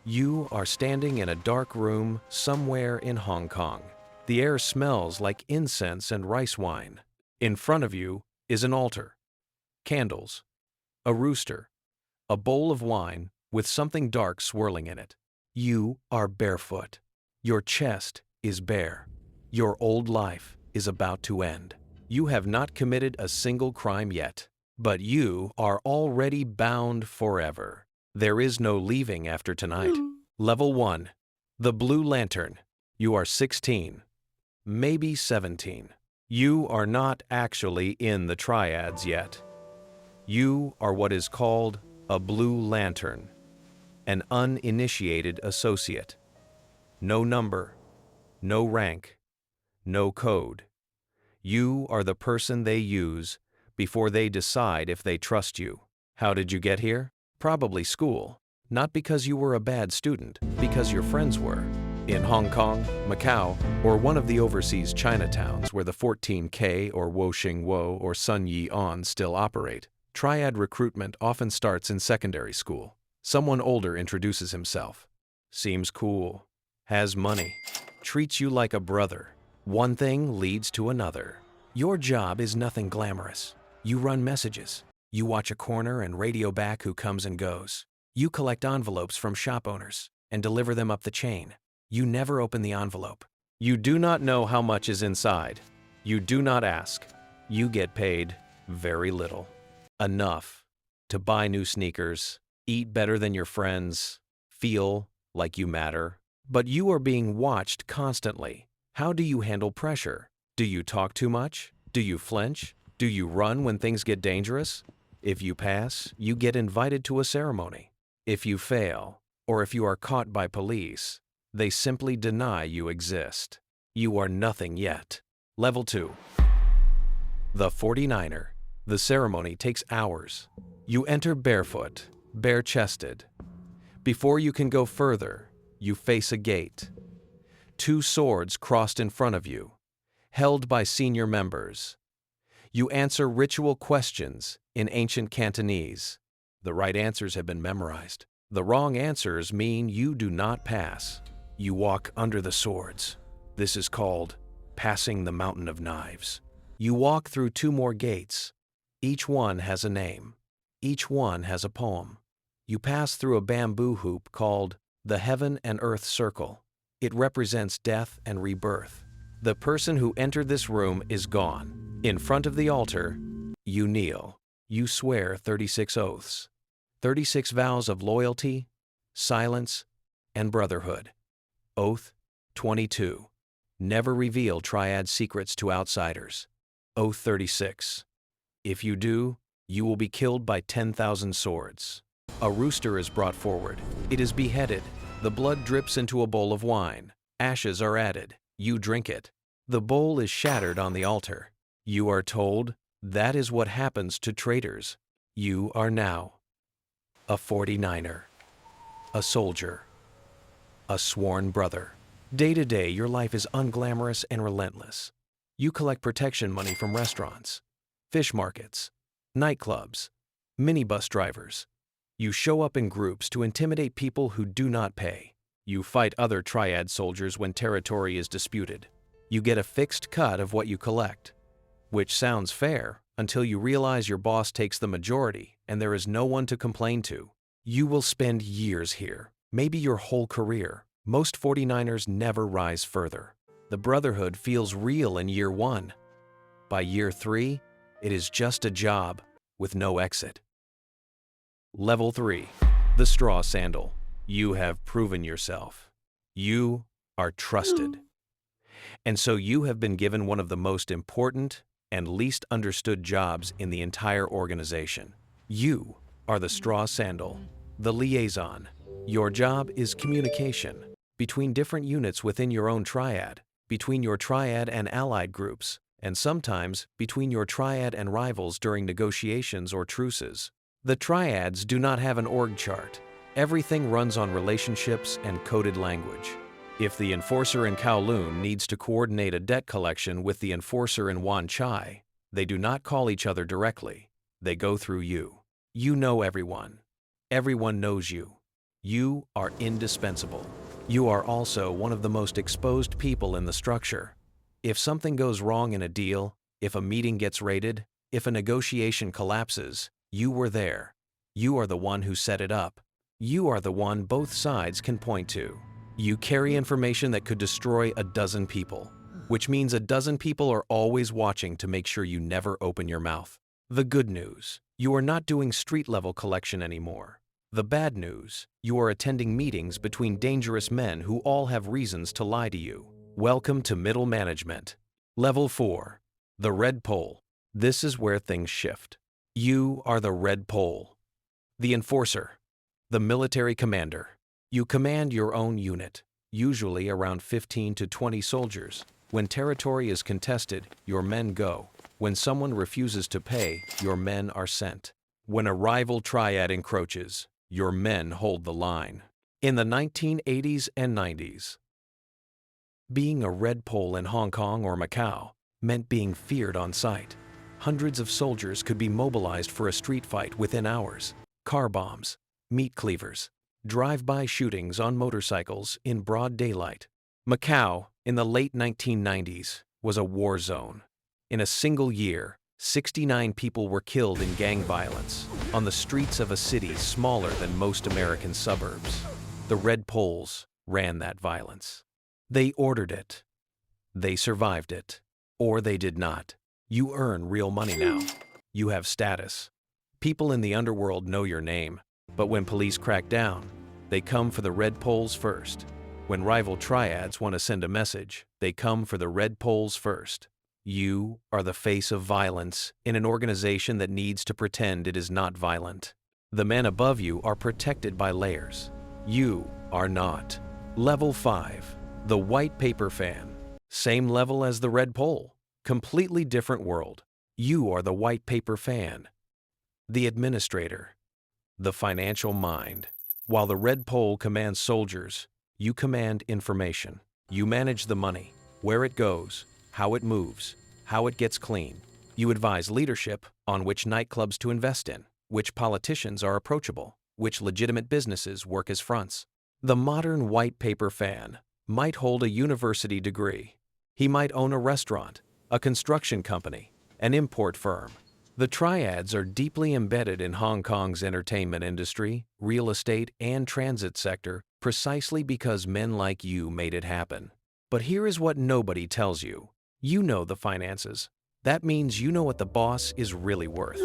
You are standing in a dark room somewhere in Hong Kong. The air smells like incense and rice wine. In front of you is an altar, candles, a rooster, a bowl of wine with something dark swirling in it. You are barefoot. Your chest is bare. Your old life is about to end. You have not committed a single crime yet, but you are already bound forever. There is no leaving after tonight. Level 1. The Blue Lantern. You are 16, maybe 17. You are not actually in the Triads yet. You are what is called a Blue Lantern, an uninitiated associate. No number, no rank, no code. You are the person they use before they decide if they trust you. How did you get here? Probably school. Not because you were a bad student, because your friends were. In Hong Kong, Macau, or one of the overseas Chinatowns where the 14K or Woshing Wo or Sun Yi On still operate, Triad recruitment often starts in secondary school. Someone older introduces himself. Seems cool. Has money. Treats you like a brother. One thing leads to another. Your job is nothing glamorous. You run messages. You watch a corner and radio back who comes and goes. You collect envelopes from shop owners and deliver them up the chain. You never open the envelope. You do not know how much is inside. You do not ask. You get paid very little. Enough to buy new sneakers, eat better than your friends, feel like you matter. But you are being watched constantly. How do you handle pressure? Do you talk too much? Do you flinch? Do you run when things get dangerous? If you pass, you get invited to a ceremony. If you fail, or if you are caught by police, they simply deny you exist. You are nothing yet. Level 2. The 49er. The ceremony takes hours. You enter barefoot, bare-chested. Before you can go further, you face a gate. 2 swords crossed in front of you, held by senior members. You answer ritual questions in ancient Cantonese. The right answers have been memorized. The wrong answers mean you do not pass. You walk under the swords. This is called passing the mountain of knives. You walk through 2 more gates. Each one has a name. Each one has a poem. You pass through a bamboo hoop called the Heaven and Earth Circle. It represents death and rebirth. The person who entered this room is gone. In front of the altar, you kneel. You swear 36 oaths. 36 vows of loyalty, silence, and brotherhood. Oath 22. Never reveal Triad secrets to outsiders. Oath 36. If you do, you will be killed by 10,000 swords. A rooster is brought forward. It is beheaded. The blood drips into a bowl of wine. Ashes are added. You drink it. The bowl is shattered on the altar. You are told that is what happens to traitors. You are now a 49er, a soldier, a sworn brother. Day to day, your life is unglamorous and relentless. You collect protection money from restaurants, fish markets, nightclubs, minibus drivers. You show up in groups to intimidate people who do not pay. You fight other Triad soldiers when territory is disputed. You get a fixed cut of what you collect, which sounds fair until you realize your boss takes the majority and there is no one to complain to. You will spend years here, maybe your whole career. Most 49ers never rise further. The brotherhood feels real in year 1. By year 3, it is just a job with no exit. Level 3. The Straw Sandal. You have proven yourself. You are trusted. And so you have been given one of the most important and least understood jobs in the entire organization. You are the Straw Sandal, the liaison. Your job is communication between different units within your own triad, between your triad and allied groups, and sometimes between your triad and rivals during negotiations or truces. The triads do not have an org chart. Everything runs on relationships and coded language. If the enforcer in Kowloon needs to coordinate a debt collection with the enforcer in Wan Chai, they do not call each other directly. They go through you. You know everyone. Everyone knows you. You are indispensable. You are also one of the most exposed people in the structure. If something goes wrong in a deal, if a meeting gets raided, if a negotiation collapses, you were there. You are the one who set it up. You are the one both sides can point to. You carry information that could destroy a dozen people, which means a dozen people are always watching to make sure you never open your mouth. The good news, you are not doing street-level collection anymore. The bad news, you are attending meetings between dangerous men who all have reasons to lie to you. Welcome to middle management. Level 4. The red pole. This is where things shift. You are the red pole. The enforcer. The military commander. You command your own unit, usually around 15 to 20 soldiers. When territory is contested, your men go. When someone refuses to pay, your men are sent. When a rival triad encroaches, your men hold the line. In the 1980s and 90s, being a red pole in Hong Kong or Macau meant being feared on sight. Hundreds of soldiers could be mobilized for a street fight within hours. Car bombs, meat cleavers, drive-by shootings on motorcycles in broad daylight. Macau, in the late 1990s, was a war zone. In a single year, 69 people were killed in gang violence on the streets of a city smaller than most American suburbs. The Red Poles ran that violence. They ordered it. They survived it. Or they did not. You earn real money now. You have status. People in the underworld know your name, but when police crack down, they come for the Red Poles first. When rival triads want to send a message, they come for the Red Poles first. You are the face of violence in an organization that needs to pretend it is not violent. The men above you are protected by layers. You are not. Level 5. The white paper fan. Same level as the red pole. Completely different world. You are the white paper fan. The administrator. The financial mind. While the red pole commands soldiers, you command information. You manage the money, where it goes, how it moves, how it gets clean. You advise leadership on which nightclubs to invest in, which politicians are approachable, which legitimate businesses work as fronts. The modern white paper fan might hold a university degree. He might own a restaurant, a construction company, an import firm. The triads are deeply embedded in Hong Kong's entertainment industry, real estate, and transit sector precisely because men like you made it happen. But here is what nobody tells you. You know the finances. That means you know what the boss is really worth.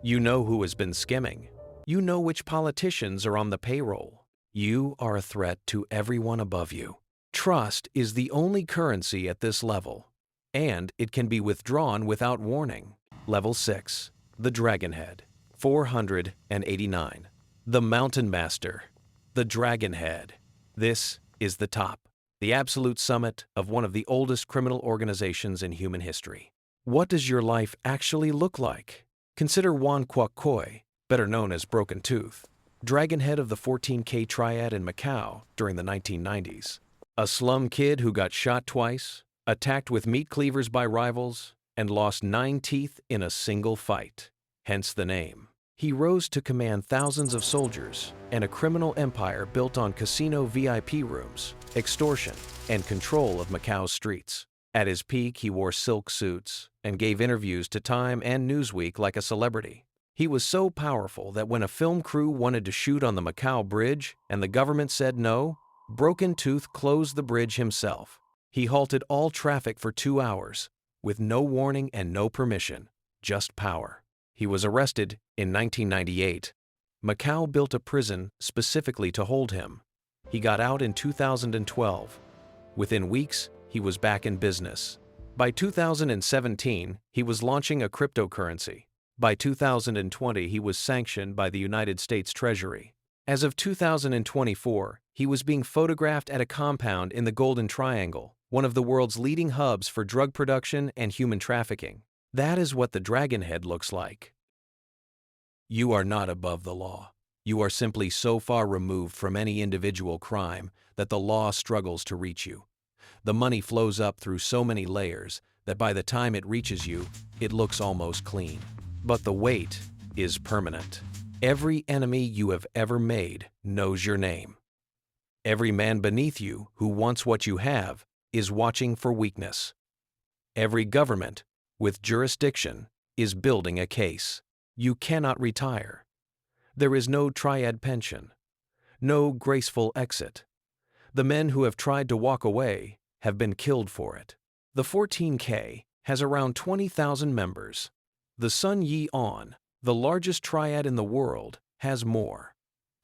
You know who has been skimming. You know which politicians are on the payroll. You are a threat to everyone above you. Trust is the only currency at this level, and it can be withdrawn without warning. Level 6. The Dragonhead. 489. The Mountain Master. The Dragonhead. This is the top. The absolute summit of one of the oldest criminal organizations in human history. What does your life actually look like? Consider Wan Kwok Koi, better known as Broken Tooth, Dragonhead of the 14K Triad in Macau during the 1990s. A slum kid who got shot twice, attacked with meat cleavers by rivals, and lost 9 teeth in a single fight. Hence the name. He rose to command thousands of soldiers and a criminal empire built on casino VIP rooms, extortion, and control of Macau's streets. At his peak, he wore silk suits and gave interviews to Time and Newsweek like a celebrity. He was so powerful that when a film crew wanted to shoot on the Macau Bridge and the government said no, Broken Tooth closed the bridge himself. He halted all traffic for 2 hours, with no warning and no permission, just power. He was arrested in 1998. Macau built a prison specifically to hold him. He got out in 2012. Within weeks, he was back in business. By 2017, he was launching a cryptocurrency. By 2020, he was sanctioned by the United States Treasury. As of 2024, he was being photographed at a compound in the Golden Triangle, one of the world's leading hubs for drug production and human trafficking. That is what the Dragonhead looks like. You are not above the law. You are simply so far removed from any individual crime that the law struggles to reach you. The money flows up through so many layers that by the time it reaches you, it looks almost clean. But the weight is permanent. Every enemy you have ever made knows your name. Every man beneath you who wants what you have is watching for weakness. Every government with jurisdiction is building a case. You cannot retire. There is no triad pension, no graceful exit. The men who have tried to walk away have been killed for it. The 14K has around 20,000 members. The Sun Yi On, the largest triad in the world, has more.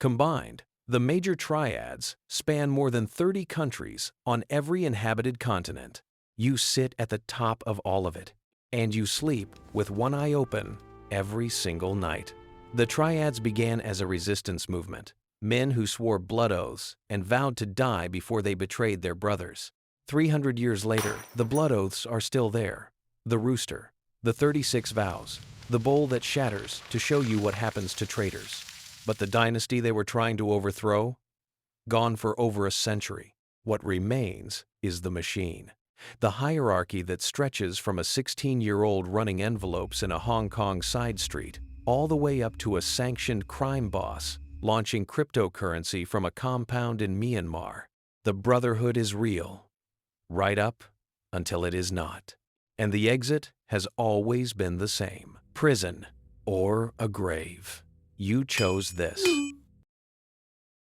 Combined, the major triads span more than 30 countries on every inhabited continent. You sit at the top of all of it, and you sleep with one eye open every single night. The triads began as a resistance movement, men who swore blood oaths and vowed to die before they betrayed their brothers. 300 years later, the blood oaths are still there. The rooster, the 36 vows, the bowl that shatters to show you what happens to traitors. But the dynasty they were trying to overthrow? Gone for over a century. What remains is the machine. The hierarchy that stretches from a 16-year-old running envelopes in a Hong Kong side street all the way up to a sanctioned crime boss launching cryptocurrency from a compound in Myanmar. The brotherhood is real, right up until it is not. And the exit has always been the same: prison or a grave. You chose this.